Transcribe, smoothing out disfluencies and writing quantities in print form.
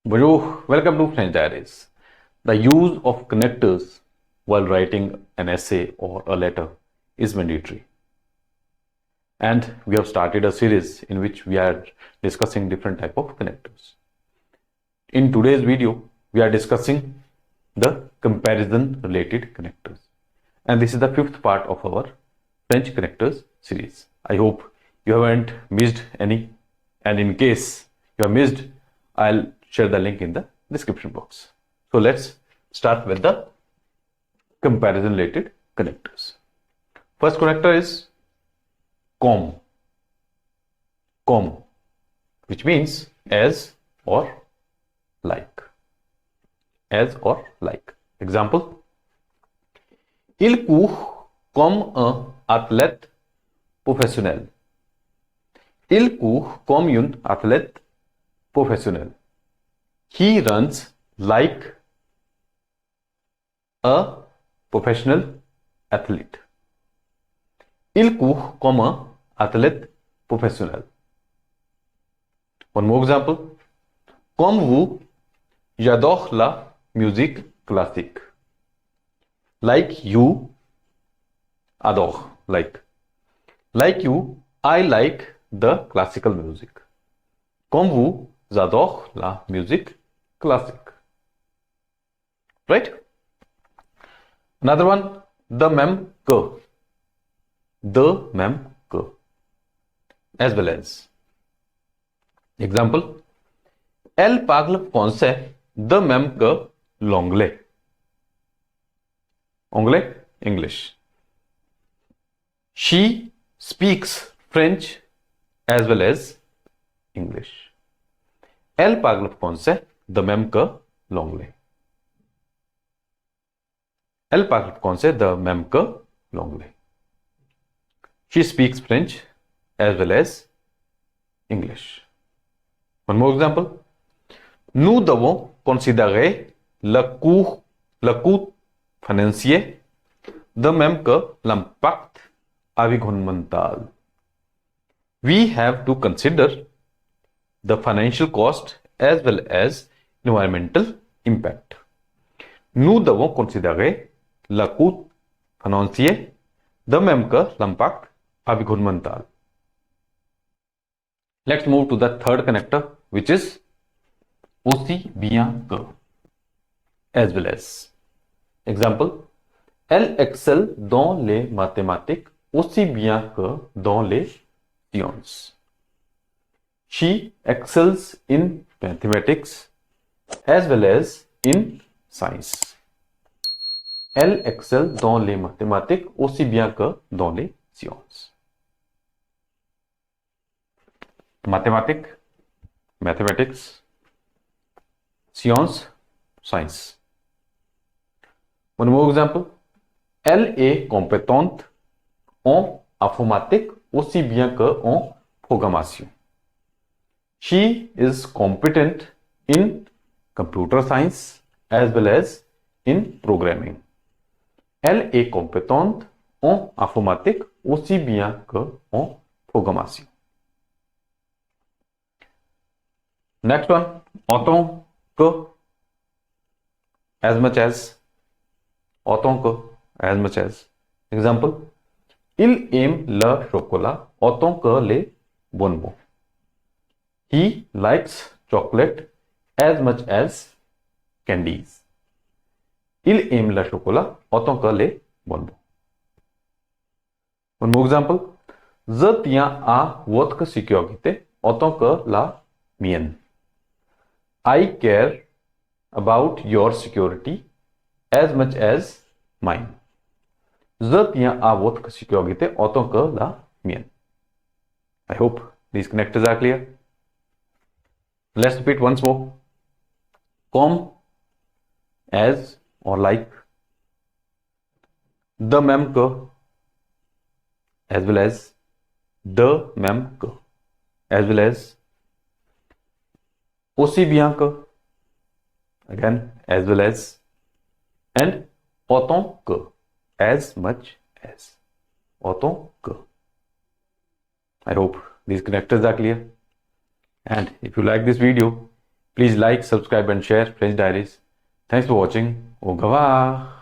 Bonjour, welcome to French Diaries. The use of connectors while writing an essay or a letter is mandatory. And we have started a series in which we are discussing different type of connectors. In today's video, we are discussing the comparison related connectors. And this is the fifth part of our French connectors series. I hope you haven't missed any. And in case you have missed, I'll share the link in the description box. So let's start with the comparison related connectors. First connector is com, which means as or like. As or like. Example, il court comme un athlète professionnel. Il court comme un athlète professionnel. He runs like a professional athlete. Il court comme un athlète professionnel. One more example. Comme vous, j'adore la musique classique. Like you, adore, like. Like you, I like the classical music. Comme vous, j'adore la musique classique. Right? Another one, the même que. The même que. As well as. Example, elle parle français de même que l'anglais. Anglais, English. She speaks French as well as English. Elle parle français de même que l'anglais. Elle parle français de même que l'anglais. She speaks French as well as English. One more example. Nous devons considérer le coût financier de même que l'impact environnemental. We have to consider the financial cost as well as environmental impact. Nous devons considérer le coût financier de même que l'impact environnemental. Let's move to the third connector, which is aussi bien que, as well as. Example, elle excelle dans les mathématiques aussi bien que dans les sciences. She excels in mathematics as well as in science. Elle excelle dans les mathématiques aussi bien que dans les sciences. Mathematics, science, science. One more example. Elle est compétente en informatique aussi bien que en programmation. She is competent in computer science as well as in programming. Elle est compétente en informatique aussi bien que en programmation. Next one, autant que, as much as. Autant que, as much as. Example, il aime le chocolat autant que les bonbons. He likes chocolate as much as candies. Il aime le chocolat autant que les bonbons. One more example, je tiens à votre sécurité autant que la mienne. I care about your security as much as mine. Je tiens à votre sécurité autant que la mienne. I hope these connectors are clear. Let's repeat once more. Comme, as or like. De même que, as well as. De même que, as well as. Aussi bien que, again, as well as. And autant que, as much as. Autant que. I hope these connectors are clear. And if you like this video, Please like, subscribe and share French Diaries. Thanks for watching. Au revoir.